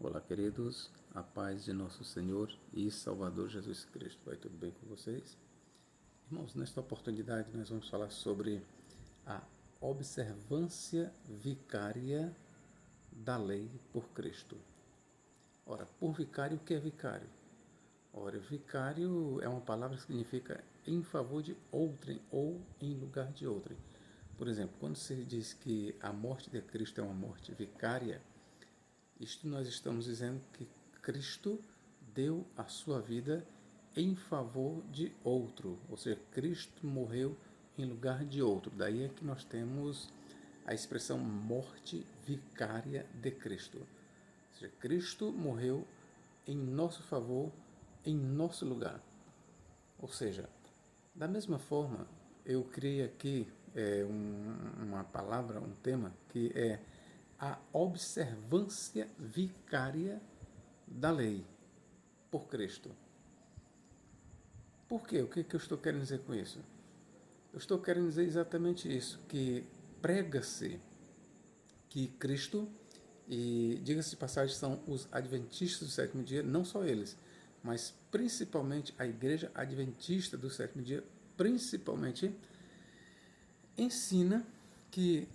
Olá, queridos, a paz de nosso Senhor e Salvador Jesus Cristo. Vai tudo bem com vocês? Irmãos, nesta oportunidade nós vamos falar sobre a observância vicária da lei por Cristo. Ora, por vicário, o que é vicário? Ora, vicário é uma palavra que significa em favor de outrem ou em lugar de outrem. Por exemplo, quando se diz que a morte de Cristo é uma morte vicária, isto nós estamos dizendo que Cristo deu a sua vida em favor de outro, ou seja, Cristo morreu em lugar de outro. Daí é que nós temos a expressão morte vicária de Cristo. Ou seja, Cristo morreu em nosso favor, em nosso lugar. Ou seja, da mesma forma, eu criei aqui uma palavra, um tema, que é a observância vicária da lei por Cristo. Por quê? O que eu estou querendo dizer com isso? Eu estou querendo dizer exatamente isso, que prega-se que Cristo, e diga-se de passagem, são os adventistas do sétimo dia, não só eles, mas principalmente a igreja adventista do sétimo dia, principalmente, ensina que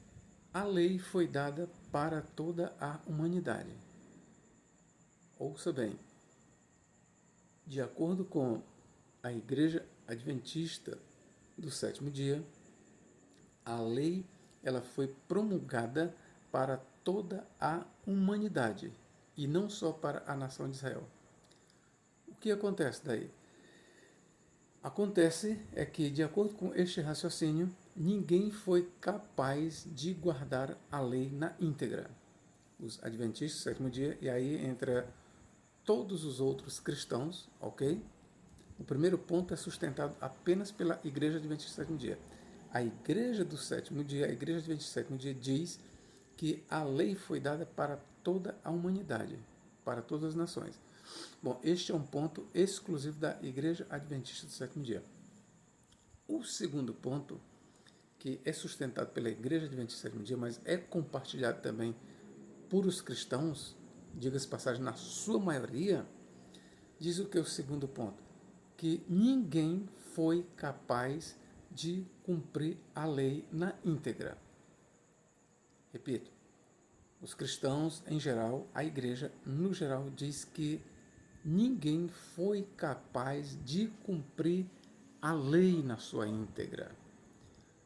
a lei foi dada para toda a humanidade. Ouça bem, de acordo com a Igreja Adventista do sétimo dia, a lei ela foi promulgada para toda a humanidade e não só para a nação de Israel. O que acontece daí? Acontece é que, de acordo com este raciocínio, ninguém foi capaz de guardar a lei na íntegra. Os adventistas do sétimo dia, e aí entra todos os outros cristãos, ok? O primeiro ponto é sustentado apenas pela Igreja Adventista do sétimo dia. A Igreja do sétimo dia, a Igreja Adventista do sétimo dia diz que a lei foi dada para toda a humanidade, para todas as nações. Bom, este é um ponto exclusivo da Igreja Adventista do sétimo dia. O segundo ponto, que é sustentado pela Igreja Adventista do sétimo dia, mas é compartilhado também por os cristãos, diga-se passagem, na sua maioria, diz o que é o segundo ponto? Que ninguém foi capaz de cumprir a lei na íntegra. Repito, os cristãos em geral, a igreja no geral diz que ninguém foi capaz de cumprir a lei na sua íntegra.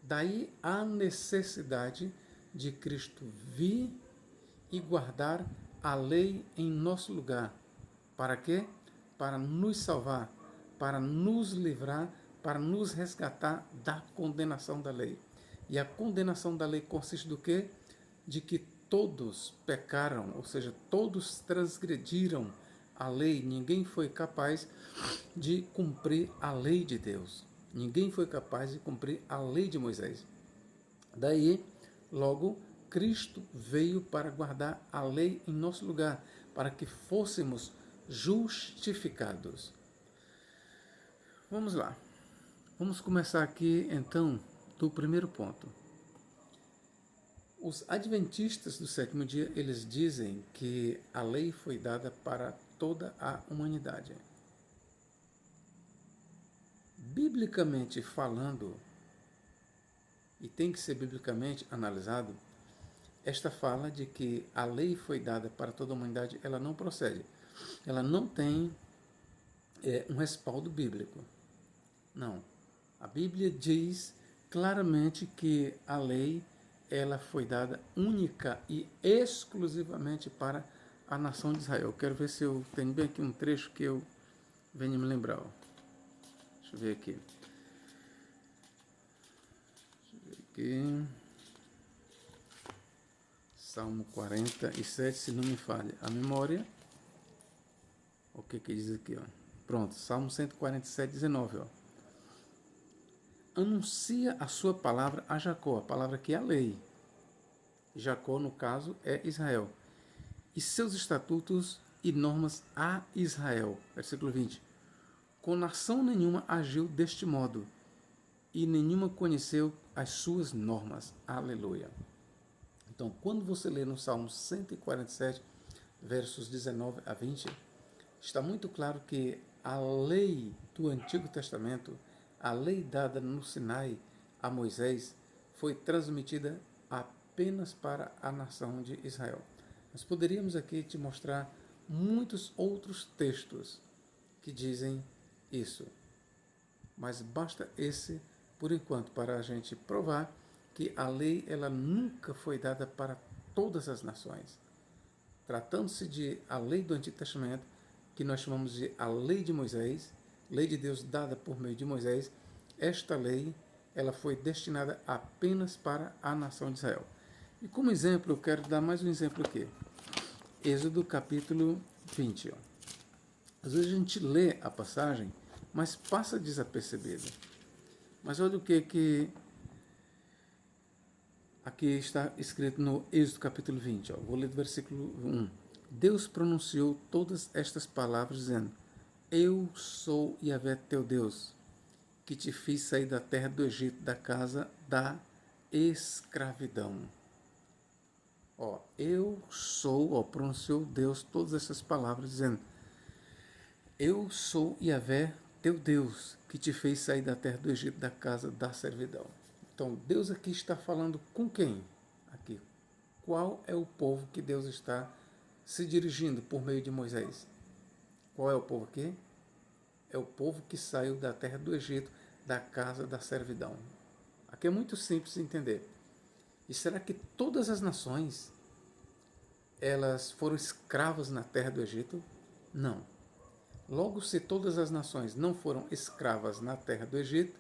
Daí a necessidade de Cristo vir e guardar a lei em nosso lugar. Para quê? Para nos salvar, para nos livrar, para nos resgatar da condenação da lei. E a condenação da lei consiste do quê? De que todos pecaram, ou seja, todos transgrediram a lei. Ninguém foi capaz de cumprir a lei de Deus. Ninguém foi capaz de cumprir a lei de Moisés. Daí, logo, Cristo veio para guardar a lei em nosso lugar, para que fôssemos justificados. Vamos lá. Vamos começar aqui, então, do primeiro ponto. Os adventistas do sétimo dia, eles dizem que a lei foi dada para toda a humanidade. Biblicamente falando, e tem que ser biblicamente analisado, esta fala de que a lei foi dada para toda a humanidade, ela não procede. Ela não tem um respaldo bíblico. Não. A Bíblia diz claramente que a lei ela foi dada única e exclusivamente para a nação de Israel. Eu quero ver se eu tenho bem aqui um trecho que eu venho me lembrar. Deixa eu ver aqui. Salmo 47, se não me falha a memória. O que diz aqui? Ó? Pronto, Salmo 147, 19. Ó. Anuncia a sua palavra a Jacó, a palavra que é a lei. Jacó, no caso, é Israel. E seus estatutos e normas a Israel. Versículo 20. Com nação nenhuma agiu deste modo, e nenhuma conheceu as suas normas. Aleluia. Então, quando você lê no Salmo 147, versos 19 a 20, está muito claro que a lei do Antigo Testamento, a lei dada no Sinai a Moisés, foi transmitida apenas para a nação de Israel. Nós poderíamos aqui te mostrar muitos outros textos que dizem isso, mas basta esse por enquanto para a gente provar que a lei ela nunca foi dada para todas as nações. Tratando-se de a lei do Antigo Testamento, que nós chamamos de a lei de Moisés, lei de Deus dada por meio de Moisés, esta lei ela foi destinada apenas para a nação de Israel. E como exemplo, eu quero dar mais um exemplo aqui. Êxodo capítulo 20. Às vezes a gente lê a passagem, mas passa desapercebida. Mas olha o que aqui está escrito no Êxodo capítulo 20. Vou ler do versículo 1. Deus pronunciou todas estas palavras dizendo: Eu sou Yahvé teu Deus, que te fiz sair da terra do Egito, da casa da escravidão. Eu sou, pronunciou Deus todas essas palavras dizendo: Eu sou Yahvé teu Deus, que te fez sair da terra do Egito, da casa da servidão. Então, Deus aqui está falando com quem? Aqui. Qual é o povo que Deus está se dirigindo por meio de Moisés? Qual é o povo aqui? É o povo que saiu da terra do Egito, da casa da servidão. Aqui é muito simples de entender. E será que todas as nações elas foram escravas na terra do Egito? Não. Logo, se todas as nações não foram escravas na terra do Egito,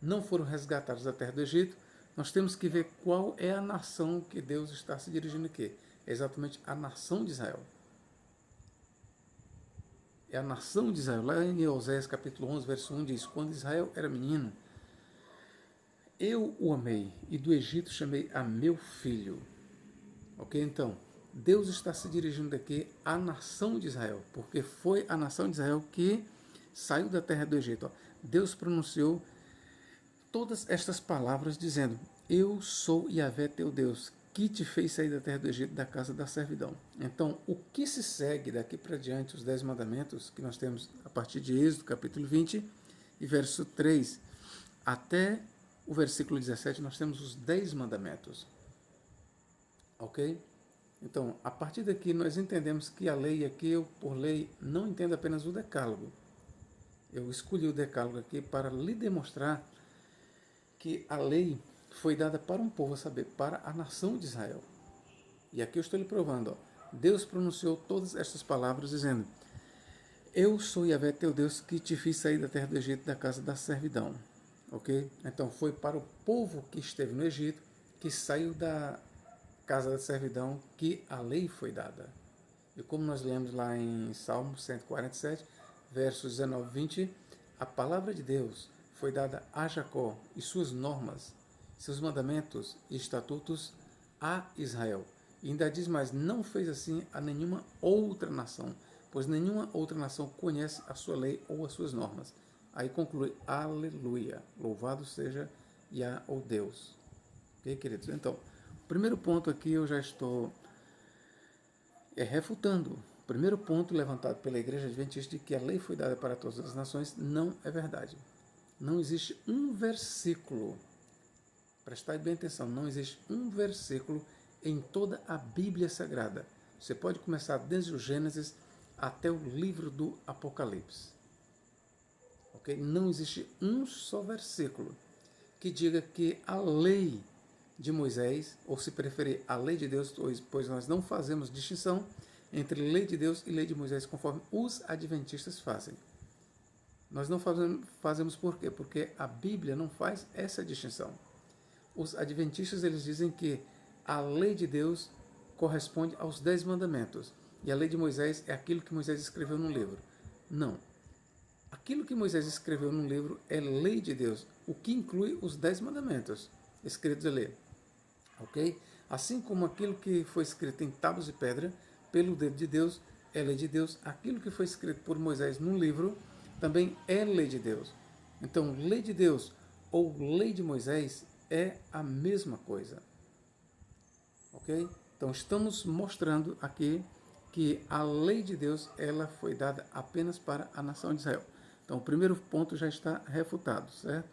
não foram resgatadas da terra do Egito, nós temos que ver qual é a nação que Deus está se dirigindo aqui. É exatamente a nação de Israel. É a nação de Israel. Lá em Oséias capítulo 11, verso 1 diz: Quando Israel era menino, eu o amei, e do Egito chamei a meu filho. Ok? Então, Deus está se dirigindo aqui à nação de Israel, porque foi a nação de Israel que saiu da terra do Egito. Deus pronunciou todas estas palavras dizendo: Eu sou Yahvé teu Deus, que te fez sair da terra do Egito, da casa da servidão. Então, o que se segue daqui para diante, os 10 mandamentos que nós temos a partir de Êxodo, capítulo 20, e verso 3, até o versículo 17, nós temos os 10 mandamentos. Ok? Então, a partir daqui, nós entendemos que a lei aqui, eu, por lei, não entendo apenas o decálogo. Eu escolhi o decálogo aqui para lhe demonstrar que a lei foi dada para um povo, a saber, para a nação de Israel. E aqui eu estou lhe provando. Deus pronunciou todas estas palavras dizendo: Eu sou Yahvé teu Deus, que te fiz sair da terra do Egito, da casa da servidão. Ok? Então, foi para o povo que esteve no Egito, que saiu da casa da servidão, que a lei foi dada. E como nós lemos lá em Salmo 147, versos 19 e 20, a palavra de Deus foi dada a Jacó e suas normas, seus mandamentos e estatutos a Israel. E ainda diz mais, não fez assim a nenhuma outra nação, pois nenhuma outra nação conhece a sua lei ou as suas normas. Aí conclui, aleluia, louvado seja Yahvé, o Deus. Ok, queridos? Então, o primeiro ponto aqui eu já estou refutando. O primeiro ponto levantado pela Igreja Adventista de que a lei foi dada para todas as nações não é verdade. Não existe um versículo, prestai bem atenção, não existe um versículo em toda a Bíblia Sagrada. Você pode começar desde o Gênesis até o livro do Apocalipse. Ok? Não existe um só versículo que diga que a lei de Moisés, ou se preferir a lei de Deus, pois nós não fazemos distinção entre lei de Deus e lei de Moisés, conforme os adventistas fazem. Nós não fazemos por quê? Porque a Bíblia não faz essa distinção. Os adventistas eles dizem que a lei de Deus corresponde aos 10 mandamentos e a lei de Moisés é aquilo que Moisés escreveu no livro. Não. Aquilo que Moisés escreveu no livro é lei de Deus, o que inclui os 10 mandamentos escritos ali. Ok? Assim como aquilo que foi escrito em tábuas de pedra pelo dedo de Deus é lei de Deus, aquilo que foi escrito por Moisés no livro também é lei de Deus. Então, lei de Deus ou lei de Moisés é a mesma coisa. Ok? Então, estamos mostrando aqui que a lei de Deus ela foi dada apenas para a nação de Israel. Então, o primeiro ponto já está refutado, certo?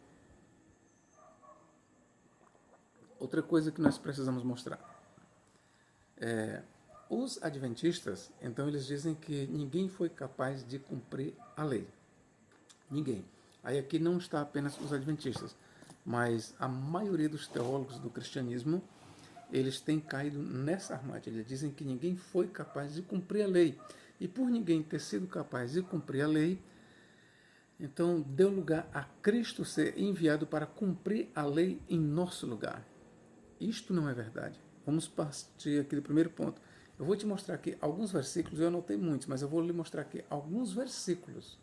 Outra coisa que nós precisamos mostrar. Os adventistas, então, eles dizem que ninguém foi capaz de cumprir a lei. Ninguém. Aí aqui não está apenas os adventistas, mas a maioria dos teólogos do cristianismo, eles têm caído nessa armadilha. Dizem que ninguém foi capaz de cumprir a lei. E por ninguém ter sido capaz de cumprir a lei, então deu lugar a Cristo ser enviado para cumprir a lei em nosso lugar. Isto não é verdade. Vamos partir aqui do primeiro ponto. Eu vou te mostrar aqui alguns versículos, eu anotei muitos, mas eu vou lhe mostrar aqui alguns versículos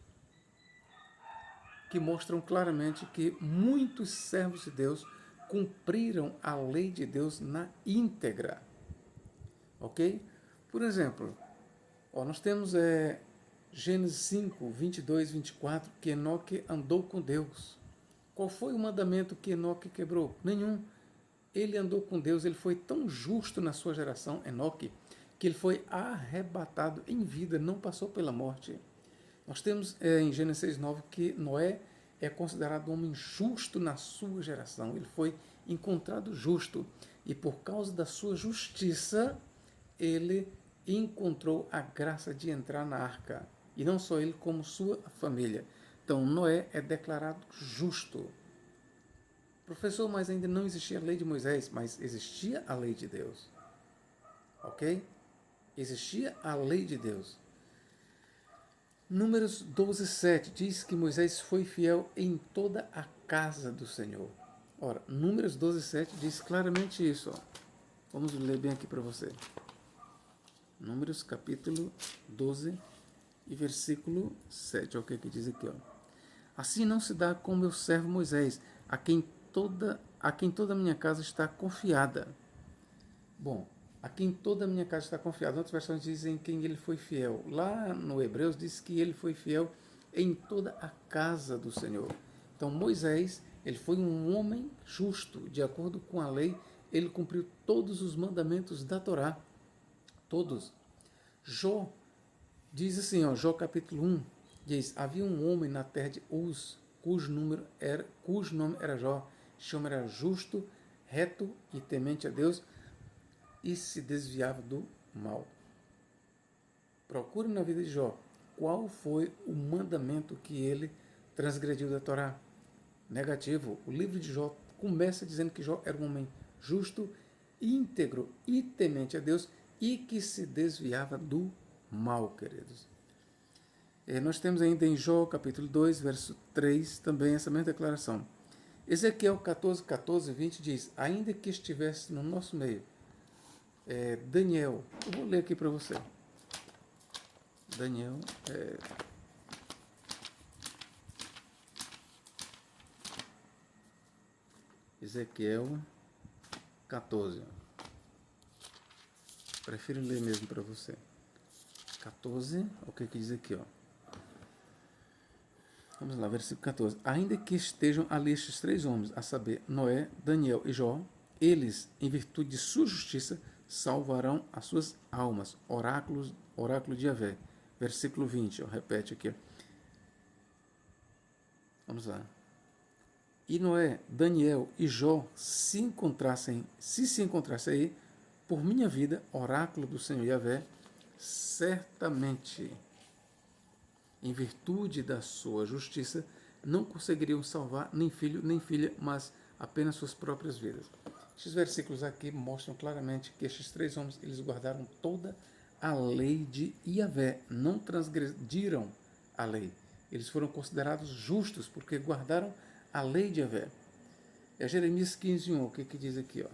que mostram claramente que muitos servos de Deus cumpriram a lei de Deus na íntegra. Ok? Por exemplo, nós temos Gênesis 5, 22, 24, que Enoque andou com Deus. Qual foi o mandamento que Enoque quebrou? Nenhum. Ele andou com Deus, ele foi tão justo na sua geração, Enoque, que ele foi arrebatado em vida, não passou pela morte. Nós temos em Gênesis 9 que Noé é considerado um homem justo na sua geração. Ele foi encontrado justo e por causa da sua justiça ele encontrou a graça de entrar na arca. E não só ele, como sua família. Então Noé é declarado justo. Professor, mas ainda não existia a lei de Moisés, mas existia a lei de Deus. Ok? Existia a lei de Deus. Números 12, 7 diz que Moisés foi fiel em toda a casa do Senhor. Ora, Números 12, 7 diz claramente isso. Vamos ler bem aqui para você. Números capítulo 12 e versículo 7. Olha o que diz aqui. Assim não se dá com meu servo Moisés, a quem toda a minha casa está confiada. Bom, a quem toda a minha casa está confiada. Outras versões dizem quem ele foi fiel. Lá no Hebreus diz que ele foi fiel em toda a casa do Senhor. Então Moisés, ele foi um homem justo, de acordo com a lei, ele cumpriu todos os mandamentos da Torá. Todos. Jó diz assim, Jó capítulo 1, diz, havia um homem na terra de Uz, cujo nome era Jó, esse homem era justo, reto e temente a Deus, e se desviava do mal. Procure na vida de Jó qual foi o mandamento que ele transgrediu da Torá. Negativo. O livro de Jó começa dizendo que Jó era um homem justo, íntegro e temente a Deus e que se desviava do mal, queridos. Nós temos ainda em Jó capítulo 2, verso 3, também essa mesma declaração. Ezequiel 14, 14, 20 diz, ainda que estivesse no nosso meio, Daniel, eu vou ler aqui para você. Daniel, Ezequiel 14. Prefiro ler mesmo para você. 14, o que diz aqui, Vamos lá, versículo 14. Ainda que estejam ali estes três homens, a saber, Noé, Daniel e Jó, eles, em virtude de sua justiça, salvarão as suas almas. Oráculo de Yahvé. Versículo 20, repete aqui. Vamos lá. E Noé, Daniel e Jó se encontrassem aí, por minha vida, oráculo do Senhor Yahvé, certamente, em virtude da sua justiça, não conseguiriam salvar nem filho nem filha, mas apenas suas próprias vidas. Estes versículos aqui mostram claramente que estes três homens, eles guardaram toda a lei de Yahvé, não transgrediram a lei. Eles foram considerados justos porque guardaram a lei de Yahvé. Jeremias 15, 1, o que diz aqui?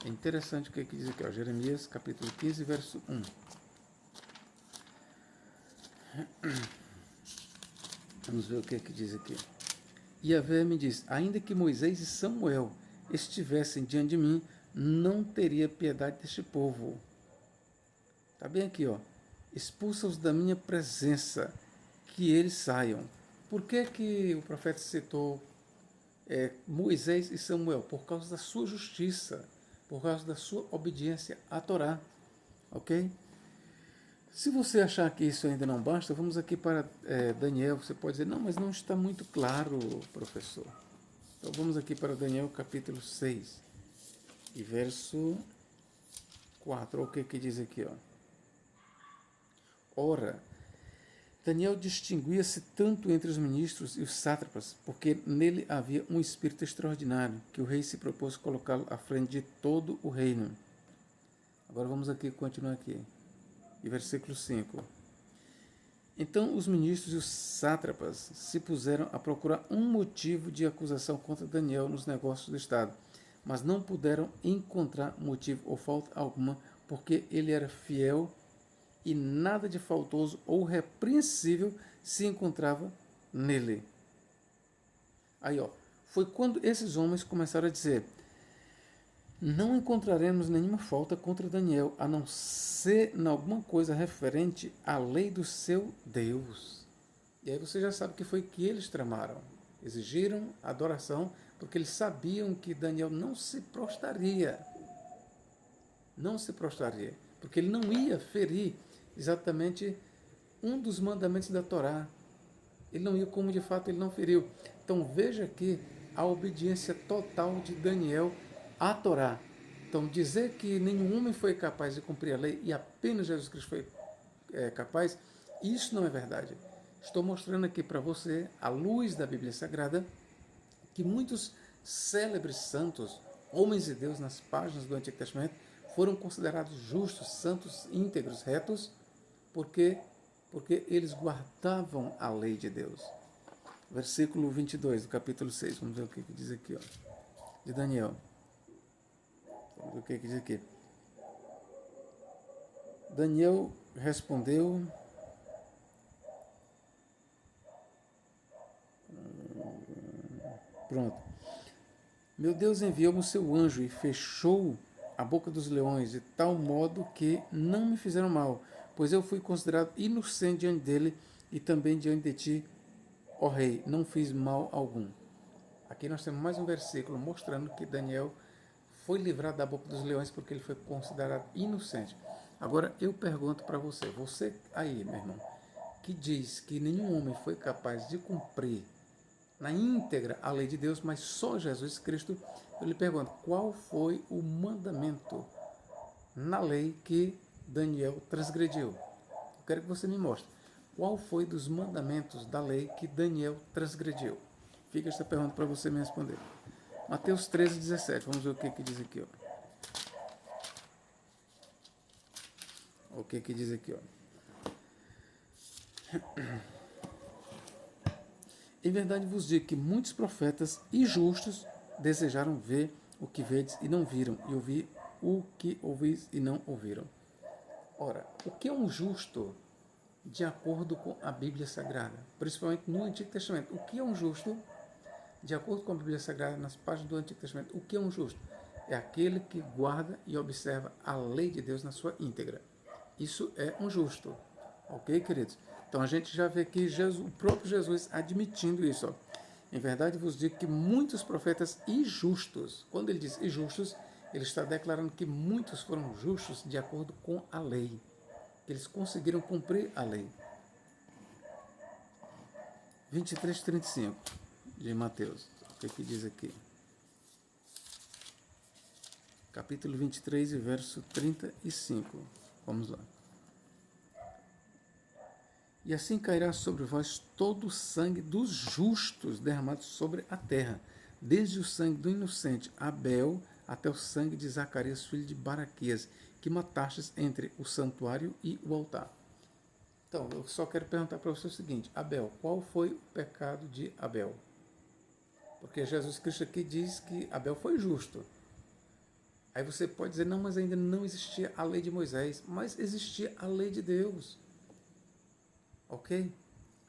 É interessante o que diz aqui, Jeremias capítulo 15, verso 1. Vamos ver o que diz aqui. Yahvé me diz, ainda que Moisés e Samuel estivessem diante de mim, não teria piedade deste povo. Está bem aqui, expulsa-os da minha presença, que eles saiam. Por que o profeta citou Moisés e Samuel? Por causa da sua justiça, por causa da sua obediência à Torá. Ok? Se você achar que isso ainda não basta, vamos aqui para Daniel. Você pode dizer, não, mas não está muito claro, professor. Então vamos aqui para Daniel capítulo 6 e verso 4. Olha o que diz aqui, ó. Ora, Daniel distinguia-se tanto entre os ministros e os sátrapas, porque nele havia um espírito extraordinário, que o rei se propôs colocá-lo à frente de todo o reino. Agora vamos aqui, continuar aqui. E versículo 5. Então os ministros e os sátrapas se puseram a procurar um motivo de acusação contra Daniel nos negócios do Estado, mas não puderam encontrar motivo ou falta alguma, porque ele era fiel e nada de faltoso ou repreensível se encontrava nele. Aí, ó, foi quando esses homens começaram a dizer: não encontraremos nenhuma falta contra Daniel, a não ser em alguma coisa referente à lei do seu Deus. E aí você já sabe que foi que eles tramaram. Exigiram adoração, porque eles sabiam que Daniel não se prostraria. Não se prostraria, porque ele não ia ferir exatamente um dos mandamentos da Torá. Ele não ia, como de fato ele não feriu. Então veja aqui a obediência total de Daniel à Torá. Então dizer que nenhum homem foi capaz de cumprir a lei e apenas Jesus Cristo foi capaz, isso não é verdade. Estou mostrando aqui para você, à luz da Bíblia Sagrada, que muitos célebres santos, homens de Deus nas páginas do Antigo Testamento, foram considerados justos, santos, íntegros, retos, porque eles guardavam a lei de Deus. Versículo 22 do capítulo 6, vamos ver o que diz aqui, ó, de Daniel. Vamos ver o que diz aqui. Daniel respondeu: pronto. Meu Deus enviou-me o seu anjo e fechou a boca dos leões, de tal modo que não me fizeram mal, pois eu fui considerado inocente diante dele e também diante de ti, ó rei, não fiz mal algum. Aqui nós temos mais um versículo mostrando que Daniel foi livrado da boca dos leões porque ele foi considerado inocente. Agora eu pergunto para você, você aí, meu irmão, que diz que nenhum homem foi capaz de cumprir na íntegra a lei de Deus, mas só Jesus Cristo, eu lhe pergunto, qual foi o mandamento na lei que Daniel transgrediu? Eu quero que você me mostre. Qual foi dos mandamentos da lei que Daniel transgrediu? Fica esta pergunta para você me responder. Mateus 13:17. Vamos ver o que diz aqui. Ó. O que diz aqui? Ó. Em verdade vos digo que muitos profetas e justos desejaram ver o que vedes e não viram, e ouvir o que ouvis e não ouviram. Ora, o que é um justo de acordo com a Bíblia Sagrada? Principalmente no Antigo Testamento. O que é um justo de acordo com a Bíblia Sagrada nas páginas do Antigo Testamento? O que é um justo? É aquele que guarda e observa a lei de Deus na sua íntegra. Isso é um justo. Ok, queridos? Então a gente já vê aqui o próprio Jesus admitindo isso. Ó. Em verdade vos digo que muitos profetas injustos, quando ele diz injustos, ele está declarando que muitos foram justos de acordo com a lei. Eles conseguiram cumprir a lei. 23:35 de Mateus. O que diz aqui? Capítulo 23 e verso 35. Vamos lá. E assim cairá sobre vós todo o sangue dos justos derramado sobre a terra, desde o sangue do inocente Abel até o sangue de Zacarias, filho de Baraquias, que matastes entre o santuário e o altar. Então, eu só quero perguntar para você o seguinte, Abel, qual foi o pecado de Abel? Porque Jesus Cristo aqui diz que Abel foi justo. Aí você pode dizer, não, mas ainda não existia a lei de Moisés, mas existia a lei de Deus. Ok?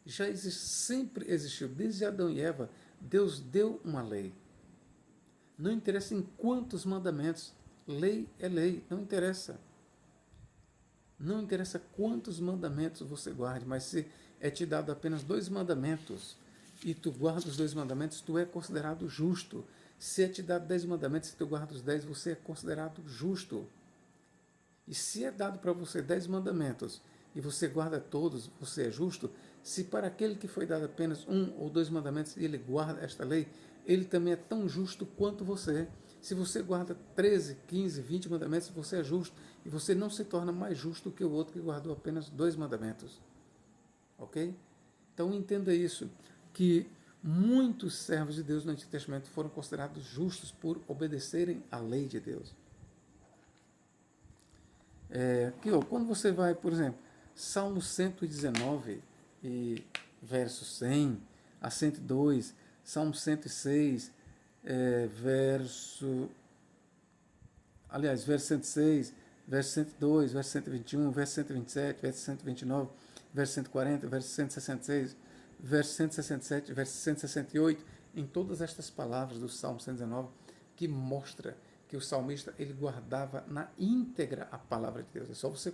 Já sempre existiu, desde Adão e Eva, Deus deu uma lei. Não interessa em quantos mandamentos, lei é lei, não interessa. Não interessa quantos mandamentos você guarde, mas se é te dado apenas 2 mandamentos e tu guarda os 2 mandamentos, tu é considerado justo. Se é te dado 10 mandamentos e tu guarda os 10, você é considerado justo. E se é dado para você 10 mandamentos e você guarda todos, você é justo. Se para aquele que foi dado apenas um ou dois mandamentos e ele guarda esta lei, ele também é tão justo quanto você. Se você guarda 13, 15, 20 mandamentos, você é justo. E você não se torna mais justo que o outro que guardou apenas 2 mandamentos. Ok? Então entenda isso, que muitos servos de Deus no Antigo Testamento foram considerados justos por obedecerem à lei de Deus. Quando você vai, por exemplo, Salmo 119, e verso 100 a 102, Salmo 106, verso 106, verso 102, verso 121, verso 127, verso 129, verso 140, verso 166, verso 167, verso 168, em todas estas palavras do Salmo 119, que mostra que o salmista ele guardava na íntegra a palavra de Deus. É só você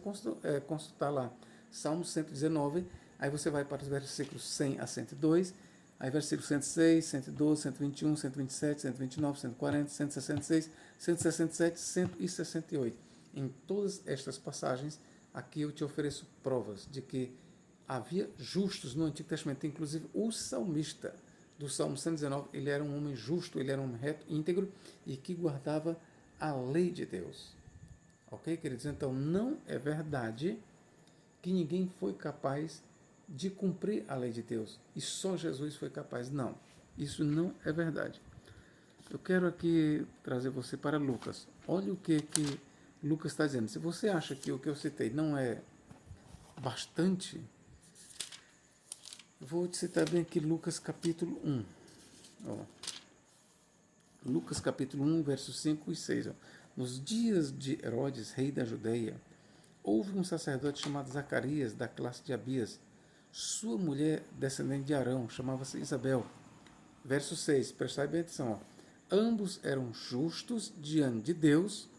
consultar lá, Salmo 119, aí você vai para os versículos 100 a 102, aí versículos 106, 112, 121, 127, 129, 140, 166, 167, 168. Em todas estas passagens, aqui eu te ofereço provas de que havia justos no Antigo Testamento, inclusive o salmista do Salmo 119, ele era um homem justo, ele era um homem reto, íntegro e que guardava a lei de Deus. Ok, queridos? Então, não é verdade que ninguém foi capaz de cumprir a lei de Deus e só Jesus foi capaz. Não, isso não é verdade. Eu quero aqui trazer você para Lucas. Olha o que Lucas está dizendo. Se você acha que o que eu citei não é bastante, vou te citar bem aqui Lucas capítulo 1. Lucas capítulo 1, versos 5 e 6. Nos dias de Herodes, rei da Judeia, houve um sacerdote chamado Zacarias, da classe de Abias. Sua mulher, descendente de Arão, chamava-se Isabel. Verso 6, prestai bem atenção. Ambos eram justos diante de Deus.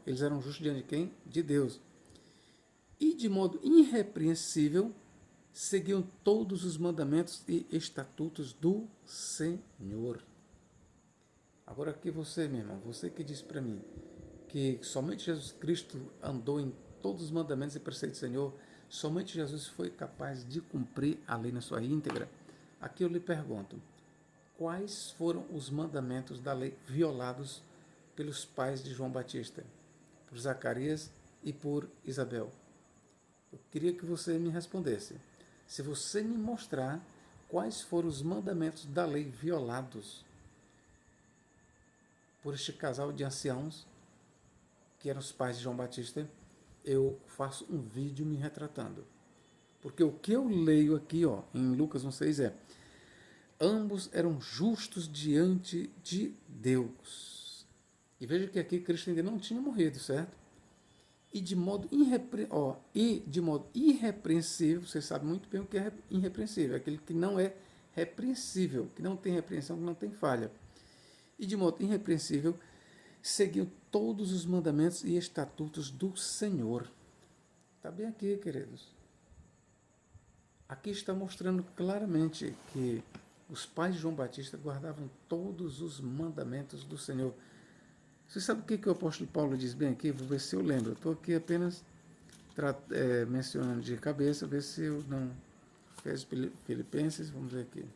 Eles eram justos diante de quem? De Deus. E de modo irrepreensível seguiam todos os mandamentos e estatutos do Senhor. Agora aqui você, meu irmão, você que disse para mim que somente Jesus Cristo andou em todos os mandamentos e preceitos do Senhor, somente Jesus foi capaz de cumprir a lei na sua íntegra. Aqui eu lhe pergunto, quais foram os mandamentos da lei violados pelos pais de João Batista, por Zacarias e por Isabel? Eu queria que você me respondesse. Se você me mostrar quais foram os mandamentos da lei violados por este casal de anciãos, que eram os pais de João Batista, eu faço um vídeo me retratando. Porque o que eu leio aqui em Lucas 1,6 é: ambos eram justos diante de Deus. E veja que aqui Cristo ainda não tinha morrido, certo? E de modo irrepreensível, você sabe muito bem o que é irrepreensível, aquele que não é repreensível, que não tem repreensão, que não tem falha. E de modo irrepreensível, seguiu todos os mandamentos e estatutos do Senhor. Está bem aqui, queridos. Aqui está mostrando claramente que os pais de João Batista guardavam todos os mandamentos do Senhor. Você sabe o que o apóstolo Paulo diz bem aqui? Vou ver se eu lembro. Eu estou aqui apenas mencionando de cabeça, ver se eu não... Filipenses, vamos ver aqui.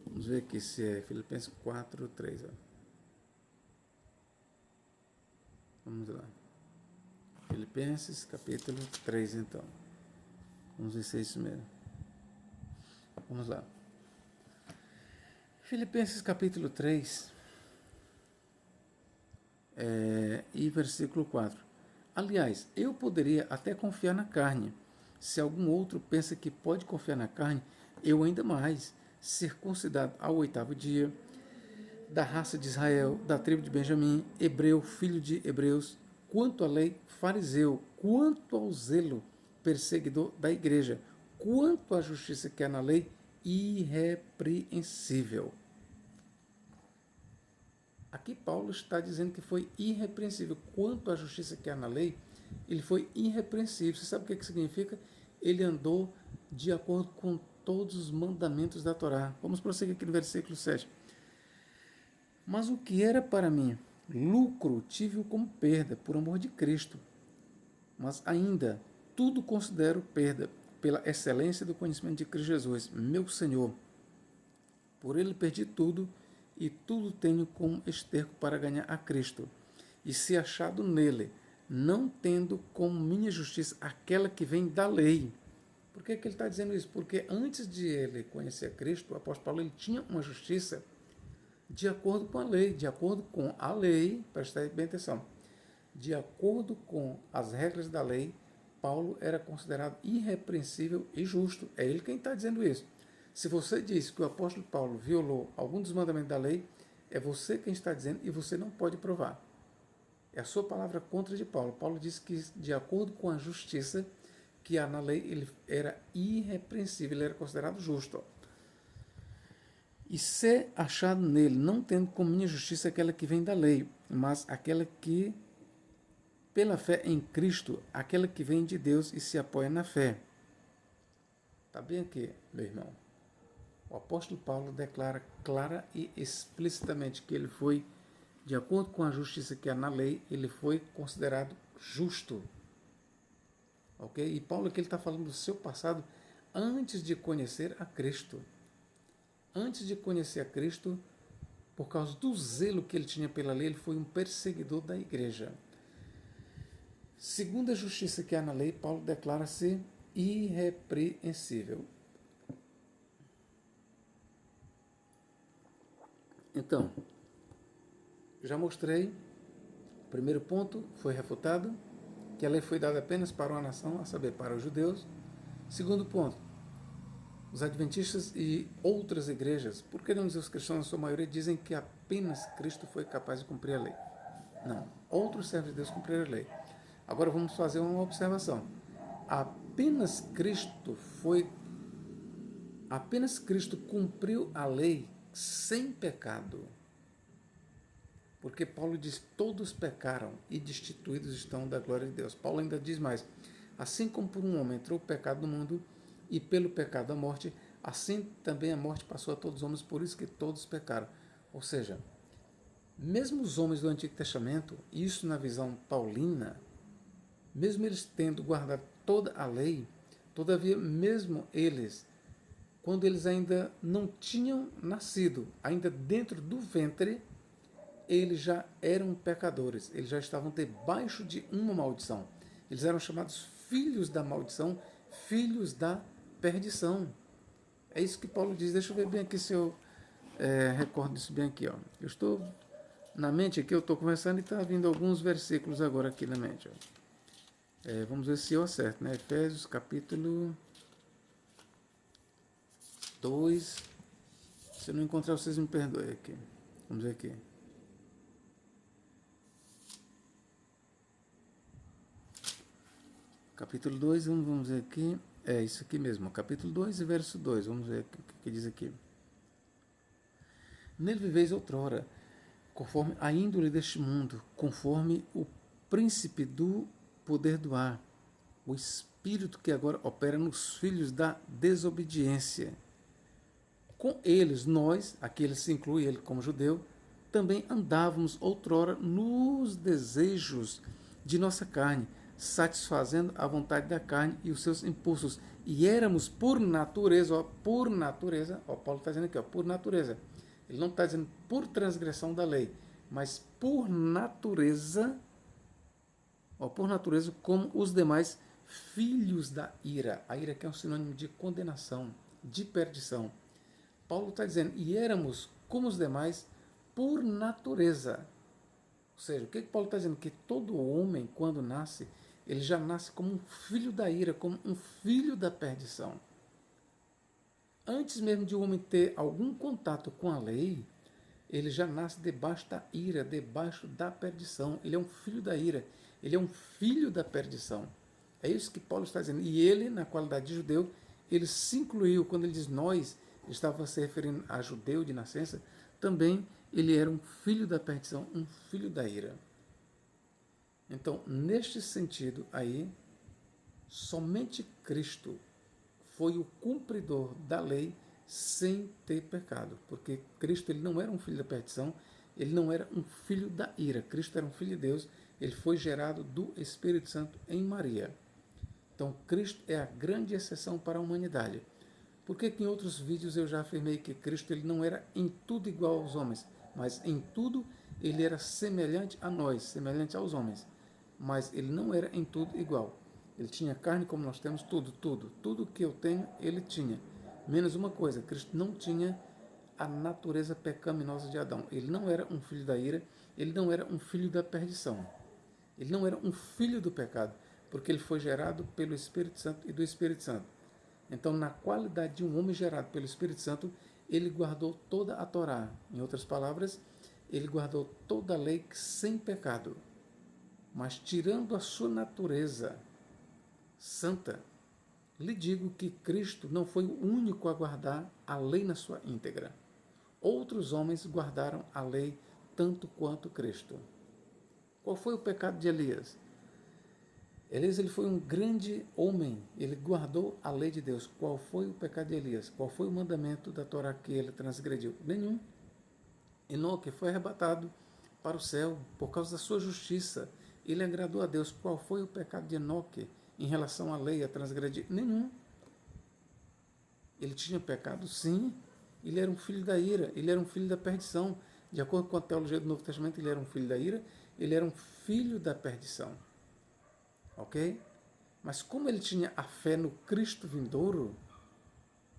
Vamos ver aqui se é Filipenses 4, 3. Vamos lá. Filipenses capítulo 3, então. Vamos ver se é isso mesmo. Vamos lá. Filipenses capítulo 3... e versículo 4. Aliás, eu poderia até confiar na carne. Se algum outro pensa que pode confiar na carne, eu ainda mais, circuncidado ao 8º dia, da raça de Israel, da tribo de Benjamim, hebreu, filho de hebreus, quanto à lei, fariseu, quanto ao zelo, perseguidor da igreja, quanto à justiça que há na lei, irrepreensível. Aqui Paulo está dizendo que foi irrepreensível. Quanto à justiça que há na lei, ele foi irrepreensível. Você sabe o que significa? Ele andou de acordo com todos os mandamentos da Torá. Vamos prosseguir aqui no versículo 7. Mas o que era para mim lucro tive-o como perda, por amor de Cristo. Mas ainda, tudo considero perda, pela excelência do conhecimento de Cristo Jesus, meu Senhor. Por ele perdi tudo, e tudo tenho como esterco para ganhar a Cristo, e ser achado nele, não tendo como minha justiça aquela que vem da lei. Por que ele está dizendo isso? Porque antes de ele conhecer a Cristo, o apóstolo Paulo ele tinha uma justiça de acordo com a lei, de acordo com a lei, presta bem atenção, de acordo com as regras da lei, Paulo era considerado irrepreensível e justo. É ele quem está dizendo isso. Se você diz que o apóstolo Paulo violou algum dos mandamentos da lei, é você quem está dizendo e você não pode provar. É a sua palavra contra de Paulo. Paulo disse que, de acordo com a justiça que há na lei, ele era irrepreensível, ele era considerado justo. E ser achado nele, não tendo como minha justiça aquela que vem da lei, mas aquela que, pela fé em Cristo, aquela que vem de Deus e se apoia na fé. Está bem aqui, meu irmão. O apóstolo Paulo declara clara e explicitamente que ele foi, de acordo com a justiça que há na lei, ele foi considerado justo. Ok? E Paulo aqui está falando do seu passado antes de conhecer a Cristo. Antes de conhecer a Cristo, por causa do zelo que ele tinha pela lei, ele foi um perseguidor da igreja. Segundo a justiça que há na lei, Paulo declara-se irrepreensível. Então, já mostrei, o primeiro ponto foi refutado, que a lei foi dada apenas para uma nação, a saber, para os judeus. Segundo ponto, os adventistas e outras igrejas, por que não dizer os cristãos, na sua maioria, dizem que apenas Cristo foi capaz de cumprir a lei. Não, outros servos de Deus cumpriram a lei. Agora vamos fazer uma observação. Apenas Cristo cumpriu a lei sem pecado. Porque Paulo diz, todos pecaram e destituídos estão da glória de Deus. Paulo ainda diz mais, assim como por um homem entrou o pecado no mundo, e pelo pecado a morte, assim também a morte passou a todos os homens, por isso que todos pecaram. Ou seja, mesmo os homens do Antigo Testamento, isso na visão paulina, mesmo eles tendo guardado toda a lei, todavia mesmo eles, quando eles ainda não tinham nascido, ainda dentro do ventre, eles já eram pecadores, eles já estavam debaixo de uma maldição. Eles eram chamados filhos da maldição, filhos da perdição. É isso que Paulo diz. Deixa eu ver bem aqui se eu recordo isso bem aqui. Ó. Eu estou na mente aqui, eu estou conversando e está vindo alguns versículos agora aqui na mente. Ó. Vamos ver se eu acerto, né? Efésios capítulo 2. Se eu não encontrar, vocês me perdoem aqui. Vamos ver aqui. Capítulo 2, vamos ver aqui. É isso aqui mesmo, capítulo 2 e verso 2. Vamos ver o que diz aqui. Nele viveis outrora, conforme a índole deste mundo, conforme o príncipe do poder do ar, o espírito que agora opera nos filhos da desobediência. Com eles, nós, aqui ele se inclui, ele como judeu, também andávamos outrora nos desejos de nossa carne, satisfazendo a vontade da carne e os seus impulsos. E éramos por natureza, Paulo está dizendo aqui, por natureza. Ele não está dizendo por transgressão da lei, mas por natureza, como os demais filhos da ira. A ira que é um sinônimo de condenação, de perdição. Paulo está dizendo, e éramos como os demais por natureza. Ou seja, o que Paulo está dizendo? Que todo homem, quando nasce, ele já nasce como um filho da ira, como um filho da perdição. Antes mesmo de o homem ter algum contato com a lei, ele já nasce debaixo da ira, debaixo da perdição. Ele é um filho da ira, ele é um filho da perdição. É isso que Paulo está dizendo. E ele, na qualidade de judeu, ele se incluiu, quando ele diz nós, ele estava se referindo a judeu de nascença, também ele era um filho da perdição, um filho da ira. Então, neste sentido aí, somente Cristo foi o cumpridor da lei sem ter pecado, porque Cristo ele não era um filho da perdição, Ele não era um filho da ira. Cristo era um filho de Deus. Ele foi gerado do Espírito Santo em Maria. Então, Cristo é a grande exceção para a humanidade. Por que em outros vídeos eu já afirmei que Cristo ele não era em tudo igual aos homens, mas em tudo ele era semelhante a nós, semelhante aos homens, mas ele não era em tudo igual. Ele tinha carne como nós temos, tudo que eu tenho ele tinha, menos uma coisa, Cristo não tinha a natureza pecaminosa de Adão. Ele não era um filho da ira, ele não era um filho da perdição, ele não era um filho do pecado, porque ele foi gerado pelo Espírito Santo e do Espírito Santo. Então, na qualidade de um homem gerado pelo Espírito Santo, ele guardou toda a Torá. Em outras palavras, ele guardou toda a lei sem pecado. Mas tirando a sua natureza santa, lhe digo que Cristo não foi o único a guardar a lei na sua íntegra. Outros homens guardaram a lei tanto quanto Cristo. Qual foi o pecado de Elias? Elias ele foi um grande homem, ele guardou a lei de Deus. Qual foi o pecado de Elias? Qual foi o mandamento da Torá que ele transgrediu? Nenhum. Enoque foi arrebatado para o céu por causa da sua justiça. Ele agradou a Deus. Qual foi o pecado de Enoque em relação à lei a transgredir? Nenhum. Ele tinha pecado, sim. Ele era um filho da ira, ele era um filho da perdição. De acordo com a teologia do Novo Testamento, ele era um filho da ira, ele era um filho da perdição. Ok? Mas como ele tinha a fé no Cristo vindouro,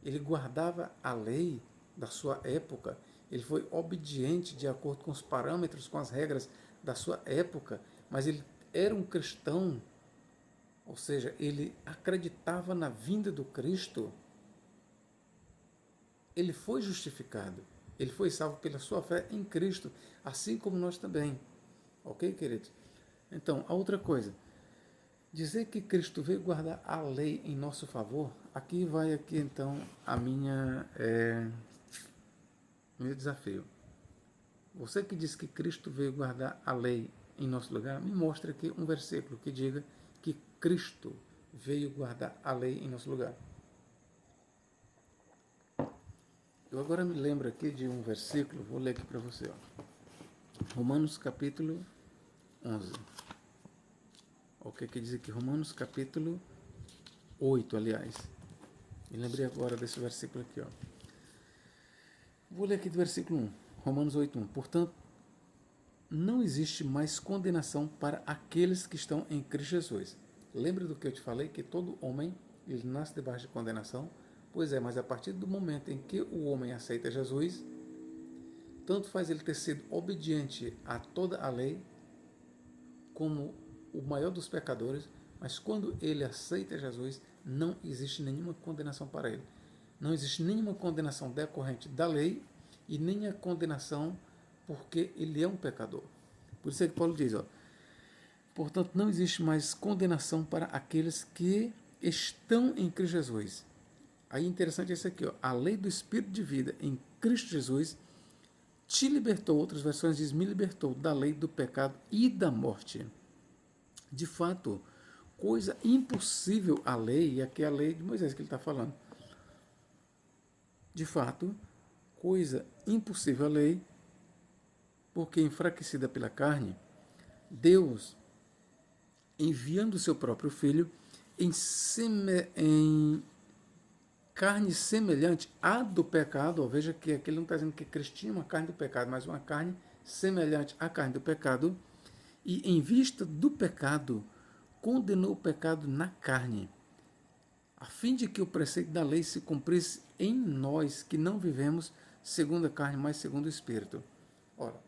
ele guardava a lei da sua época, ele foi obediente de acordo com os parâmetros, com as regras da sua época, mas ele era um cristão, ou seja, ele acreditava na vinda do Cristo, ele foi justificado, ele foi salvo pela sua fé em Cristo, assim como nós também. Ok, queridos? Então, a outra coisa, dizer que Cristo veio guardar a lei em nosso favor, aqui vai então a meu desafio. Você que diz que Cristo veio guardar a lei em nosso lugar, me mostre aqui um versículo que diga que Cristo veio guardar a lei em nosso lugar. Eu agora me lembro aqui de um versículo, vou ler aqui para você. Romanos capítulo 11. O que diz aqui? Romanos capítulo 8, aliás. Me lembrei agora desse versículo aqui. Vou ler aqui do versículo 1. Romanos 8, 1. Portanto, não existe mais condenação para aqueles que estão em Cristo Jesus. Lembra do que eu te falei? Que todo homem ele nasce debaixo de condenação? Pois é, mas a partir do momento em que o homem aceita Jesus, tanto faz ele ter sido obediente a toda a lei, como o maior dos pecadores, mas quando ele aceita Jesus, não existe nenhuma condenação para ele. Não existe nenhuma condenação decorrente da lei e nem a condenação porque ele é um pecador. Por isso é que Paulo diz, portanto, não existe mais condenação para aqueles que estão em Cristo Jesus. Aí interessante é isso aqui, a lei do Espírito de vida em Cristo Jesus te libertou, outras versões diz, me libertou da lei do pecado e da morte. De fato, coisa impossível à lei, e aqui é a lei de Moisés que ele está falando. De fato, coisa impossível à lei, porque enfraquecida pela carne, Deus, enviando o seu próprio Filho em carne semelhante à do pecado, veja que aqui ele não está dizendo que Cristo tinha uma carne do pecado, mas uma carne semelhante à carne do pecado, e em vista do pecado, condenou o pecado na carne, a fim de que o preceito da lei se cumprisse em nós, que não vivemos segundo a carne, mas segundo o Espírito. Ora,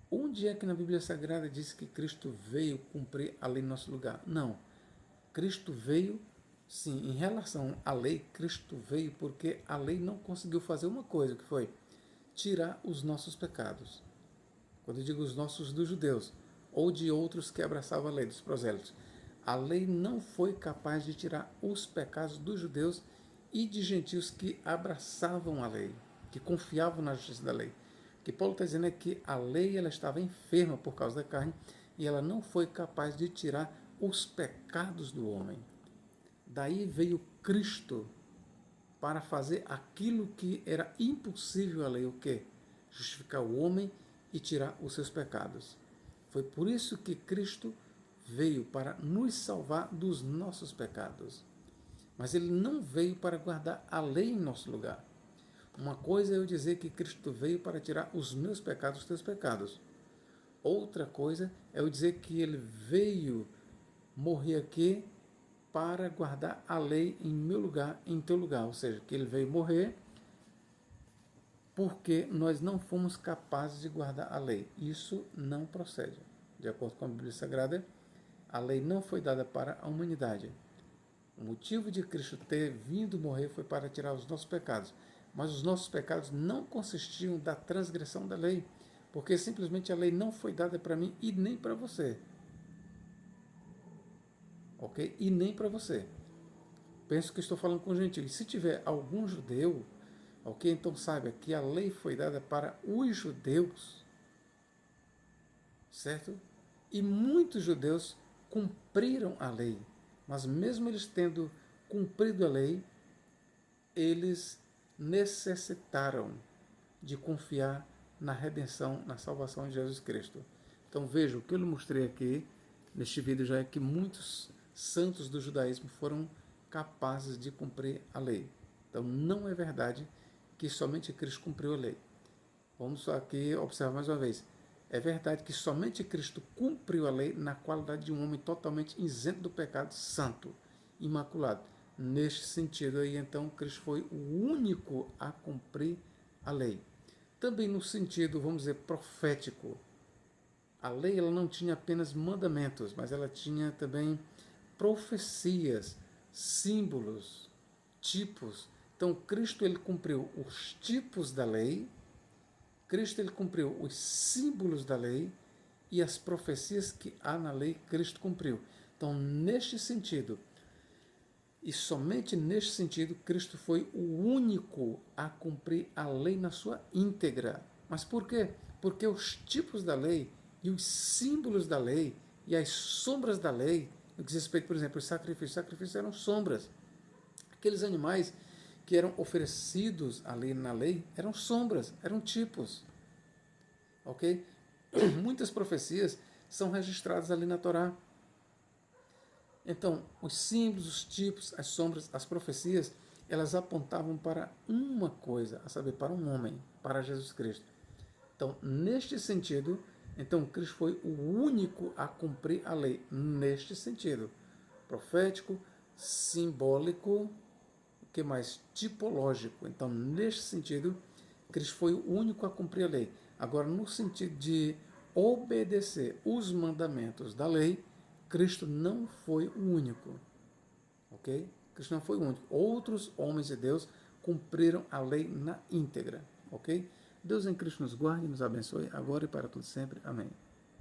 onde é que na Bíblia Sagrada diz que Cristo veio cumprir a lei em nosso lugar? Não. Cristo veio, sim, em relação à lei, Cristo veio porque a lei não conseguiu fazer uma coisa, que foi tirar os nossos pecados. Quando eu digo os nossos dos judeus, ou de outros que abraçavam a lei, dos prosélitos. A lei não foi capaz de tirar os pecados dos judeus e de gentios que abraçavam a lei, que confiavam na justiça da lei. O que Paulo está dizendo é que a lei ela estava enferma por causa da carne e ela não foi capaz de tirar os pecados do homem. Daí veio Cristo para fazer aquilo que era impossível à lei, o quê? justificar o homem e tirar os seus pecados. Foi por isso que Cristo veio, para nos salvar dos nossos pecados. Mas ele não veio para guardar a lei em nosso lugar. Uma coisa é eu dizer que Cristo veio para tirar os meus pecados, os teus pecados. Outra coisa é eu dizer que ele veio morrer aqui para guardar a lei em meu lugar, em teu lugar. Ou seja, que ele veio morrer porque nós não fomos capazes de guardar a lei. Isso não procede. De acordo com a Bíblia Sagrada, a lei não foi dada para a humanidade. O motivo de Cristo ter vindo morrer foi para tirar os nossos pecados. Mas os nossos pecados não consistiam da transgressão da lei, porque simplesmente a lei não foi dada para mim e nem para você. Ok? E nem para você. Penso que estou falando com gentios. Se tiver algum judeu, ok? Então saiba que a lei foi dada para os judeus, certo? E muitos judeus cumpriram a lei, mas mesmo eles tendo cumprido a lei, eles necessitaram de confiar na redenção, na salvação de Jesus Cristo. Então veja, o que eu lhe mostrei aqui neste vídeo já é que muitos santos do judaísmo foram capazes de cumprir a lei. Então não é verdade que somente Cristo cumpriu a lei. Vamos aqui observar mais uma vez. É verdade que somente Cristo cumpriu a lei na qualidade de um homem totalmente isento do pecado, santo, imaculado. Neste sentido aí, então, Cristo foi o único a cumprir a lei. Também no sentido, vamos dizer, profético. A lei ela não tinha apenas mandamentos, mas ela tinha também profecias, símbolos, tipos. Então, Cristo ele cumpriu os tipos da lei, Cristo ele cumpriu os símbolos da lei e as profecias que há na lei, Cristo cumpriu. Então, neste sentido, e somente neste sentido, Cristo foi o único a cumprir a lei na sua íntegra. Mas por quê? Porque os tipos da lei e os símbolos da lei e as sombras da lei, no que diz respeito, por exemplo, os sacrifícios eram sombras. Aqueles animais que eram oferecidos ali na lei eram sombras, eram tipos. Ok? Muitas profecias são registradas ali na Torá. Então, os símbolos, os tipos, as sombras, as profecias, elas apontavam para uma coisa, a saber, para um homem, para Jesus Cristo. Então, neste sentido, então Cristo foi o único a cumprir a lei, neste sentido. Profético, simbólico, o que mais? Tipológico. Então, neste sentido, Cristo foi o único a cumprir a lei. Agora, no sentido de obedecer os mandamentos da lei, Cristo não foi o único. Ok? Cristo não foi o único. Outros homens de Deus cumpriram a lei na íntegra. Ok? Deus em Cristo nos guarde e nos abençoe, agora e para tudo sempre. Amém.